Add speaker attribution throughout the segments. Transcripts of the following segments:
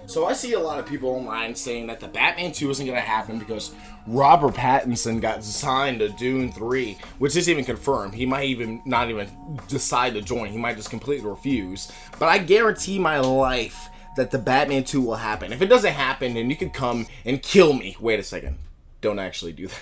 Speaker 1: So I see a lot of people online saying that the Batman 2 isn't going to happen because Robert Pattinson got signed to Dune 3, which isn't even confirmed. He might even not even decide to join. He might just completely refuse. But I guarantee my life that the Batman 2 will happen. If it doesn't happen, then you could come and kill me. Wait a second. Don't actually do that.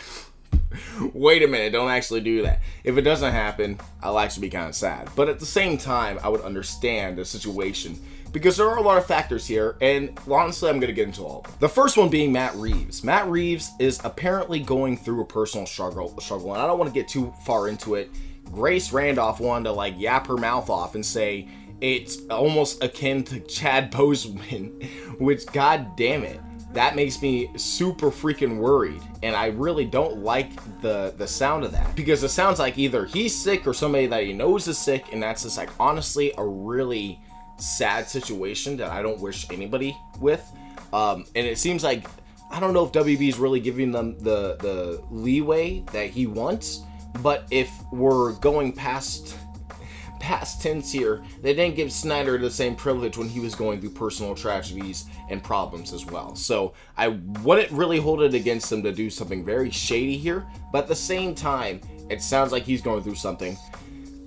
Speaker 1: Wait a minute, don't actually do that. If it doesn't happen, I'll actually be kind of sad. But at the same time, I would understand the situation because there are a lot of factors here, and honestly, I'm going to get into all of them. The first one being Matt Reeves. Matt Reeves is apparently going through a personal struggle, and I don't want to get too far into it. Grace Randolph wanted to yap her mouth off and say it's almost akin to Chad Boseman, which, god damn it, that makes me super freaking worried, and I really don't like the sound of that, because it sounds like either he's sick or somebody that he knows is sick, and that's just honestly a really sad situation that I don't wish anybody with. And it seems like, I don't know if WB is really giving them the leeway that he wants, but if we're going past tense here, they didn't give Snyder the same privilege when he was going through personal tragedies and problems as well. So I wouldn't really hold it against him to do something very shady here, but at the same time, it sounds like he's going through something.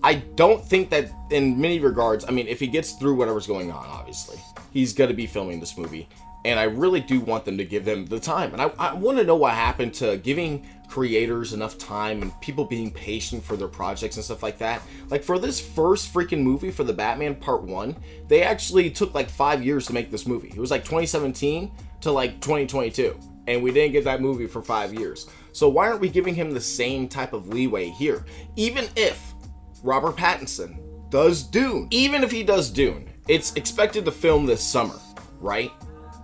Speaker 1: I don't think that in many regards, I mean, if he gets through whatever's going on, obviously, he's going to be filming this movie. And I really do want them to give them the time. And I want to know what happened to giving creators enough time and people being patient for their projects and stuff like that. For this first freaking movie for the Batman Part 1, they actually took 5 years to make this movie. It was 2017 to 2022. And we didn't get that movie for 5 years. So why aren't we giving him the same type of leeway here? Even if Robert Pattinson does Dune. Even if he does Dune, it's expected to film this summer, right?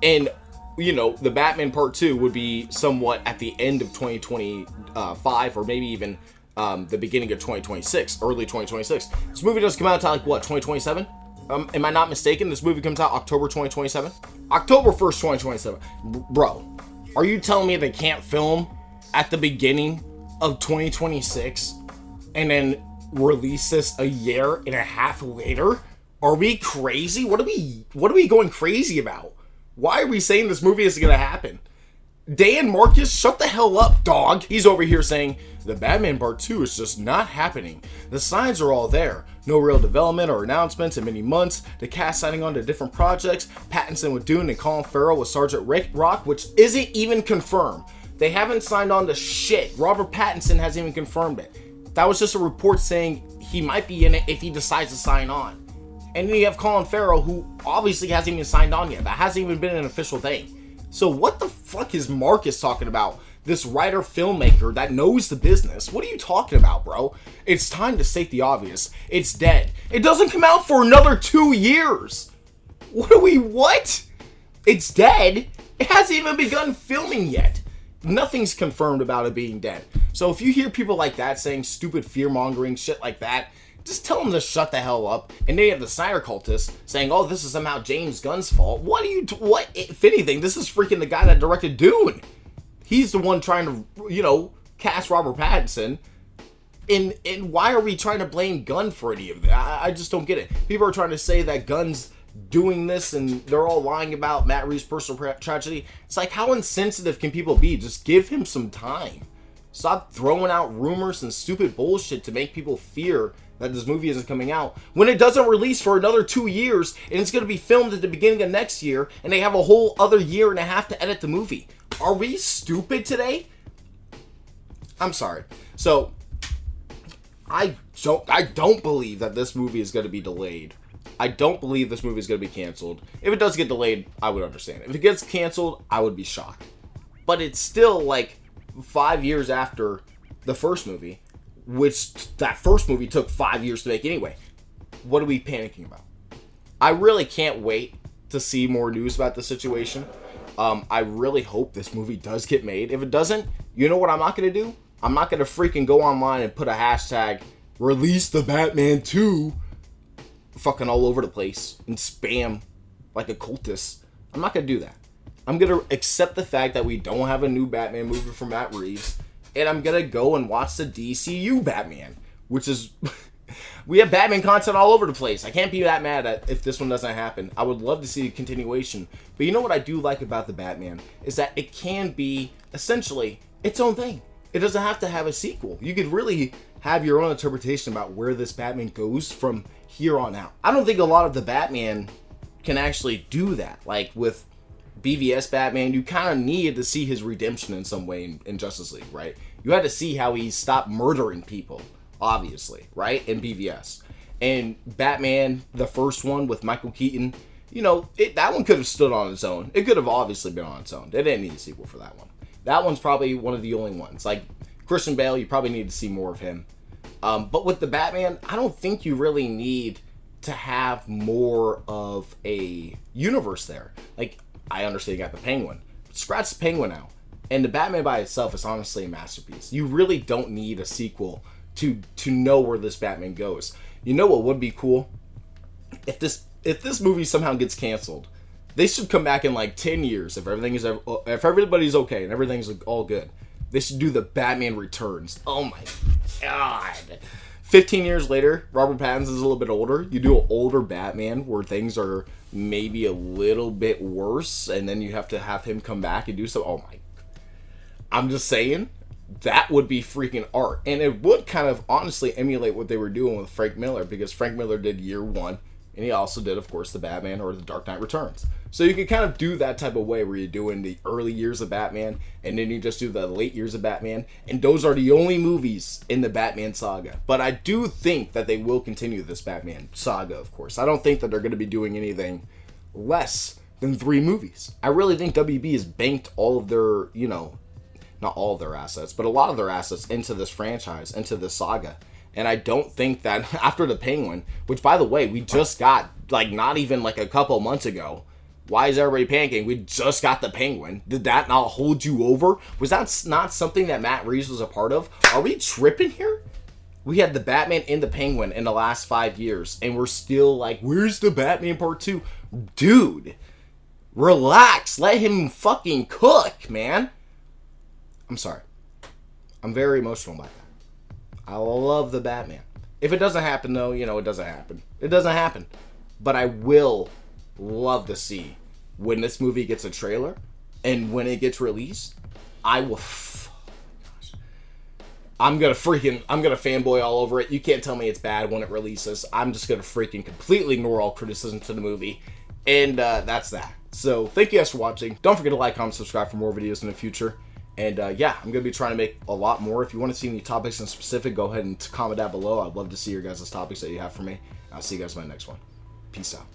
Speaker 1: And, the Batman Part 2 would be somewhat at the end of 2025 or maybe even the beginning of 2026, early 2026. This movie doesn't come out until 2027? Am I not mistaken? This movie comes out October 2027? October 1st, 2027. Bro, are you telling me they can't film at the beginning of 2026 and then release this a year and a half later? Are we crazy? What are we going crazy about? Why are we saying this movie isn't gonna happen? Dan Marcus, shut the hell up, dog. He's over here saying the Batman Part 2 is just not happening. The signs are all there. No real development or announcements in many months. The cast signing on to different projects. Pattinson with Dune and Colin Farrell with Sergeant Rock, which isn't even confirmed. They haven't signed on to shit. Robert Pattinson hasn't even confirmed it. That was just a report saying he might be in it if he decides to sign on. And then you have Colin Farrell, who obviously hasn't even signed on yet. That hasn't even been an official thing. So what the fuck is Marcus talking about? This writer-filmmaker that knows the business. What are you talking about, bro? It's time to state the obvious. It's dead. It doesn't come out for another 2 years. What? It's dead? It hasn't even begun filming yet. Nothing's confirmed about it being dead. So if you hear people like that saying stupid fear-mongering shit like that, just tell them to shut the hell up. And then you have the Snyder cultists saying, oh, this is somehow James Gunn's fault. What? If anything, this is freaking the guy that directed Dune. He's the one trying to, cast Robert Pattinson. And why are we trying to blame Gunn for any of that? I just don't get it. People are trying to say that Gunn's doing this and they're all lying about Matt Reeves' personal tragedy. It's how insensitive can people be? Just give him some time. Stop throwing out rumors and stupid bullshit to make people fear that this movie isn't coming out when it doesn't release for another 2 years, and it's going to be filmed at the beginning of next year, and they have a whole other year and a half to edit the movie. Are we stupid today? I'm sorry. So I don't believe that this movie is going to be delayed. I don't believe this movie is going to be canceled. If it does get delayed, I would understand. If it gets canceled, I would be shocked. But it's still 5 years after the first movie, which that first movie took 5 years to make anyway. What are we panicking about? I really can't wait to see more news about the situation. I really hope this movie does get made. If it doesn't, you know what I'm not going to do? I'm not going to freaking go online and put a hashtag, release the Batman 2, fucking all over the place and spam like a cultist. I'm not going to do that. I'm going to accept the fact that we don't have a new Batman movie from Matt Reeves. And I'm going to go and watch the DCU Batman, which is We have Batman content all over the place. I can't be that mad at if this one doesn't happen. I would love to see a continuation. But you know what I do like about the Batman is that it can be essentially its own thing. It doesn't have to have a sequel. You could really have your own interpretation about where this Batman goes from here on out. I don't think a lot of the Batman can actually do that. Like with BVS Batman, you kind of needed to see his redemption in some way in Justice League, right? You had to see how he stopped murdering people, obviously, right? In BVS. And Batman, the first one with Michael Keaton, you know, that one could have stood on its own. It could have obviously been on its own. They didn't need a sequel for that one. That one's probably one of the only ones. Like, Christian Bale, you probably need to see more of him. But with the Batman, I don't think you really need to have more of a universe there. Like, I understand you got the Penguin. But scratch the Penguin out. And the Batman by itself is honestly a masterpiece. You really don't need a sequel to know where this Batman goes. You know what would be cool? If this movie somehow gets canceled, they should come back in like 10 years if everybody's okay and everything's all good. They should do the Batman Returns. Oh my god. 15 years later, Robert Pattinson's a little bit older. You do an older Batman where things are maybe a little bit worse, and then you have to have him come back and do so. Oh my. I'm just saying, that would be freaking art. And it would kind of honestly emulate what they were doing with Frank Miller, because Frank Miller did Year One, and he also did, of course, the Batman or the Dark Knight Returns. So you can kind of do that type of way where you're doing the early years of Batman, and then you just do the late years of Batman, and those are the only movies in the Batman saga. But I do think that they will continue this Batman saga, of course. I don't think that they're going to be doing anything less than 3 movies. I really think WB has banked all of their, you know, not all of their assets, but a lot of their assets into this franchise, into this saga. And I don't think that after the Penguin, which by the way, we just got like not even like a couple months ago. Why is everybody panicking? We just got the Penguin. Did that not hold you over? Was that not something that Matt Reeves was a part of? Are we tripping here? We had the Batman and the Penguin in the last 5 years, and we're still like, where's the Batman Part 2? Dude, relax. Let him fucking cook, man. I'm sorry. I'm very emotional about that. I love the Batman. If it doesn't happen, though, you know, it doesn't happen. It doesn't happen. But I will love to see when this movie gets a trailer and when it gets released. I will. I'm gonna fanboy all over it. You can't tell me it's bad when it releases. I'm just gonna freaking completely ignore all criticism to the movie. And that's that. So thank you guys for watching. Don't forget to like, comment, subscribe for more videos in the future. And yeah, I'm going to be trying to make a lot more. If you want to see any topics in specific, go ahead and comment down below. I'd love to see your guys' topics that you have for me. I'll see you guys in my next one. Peace out.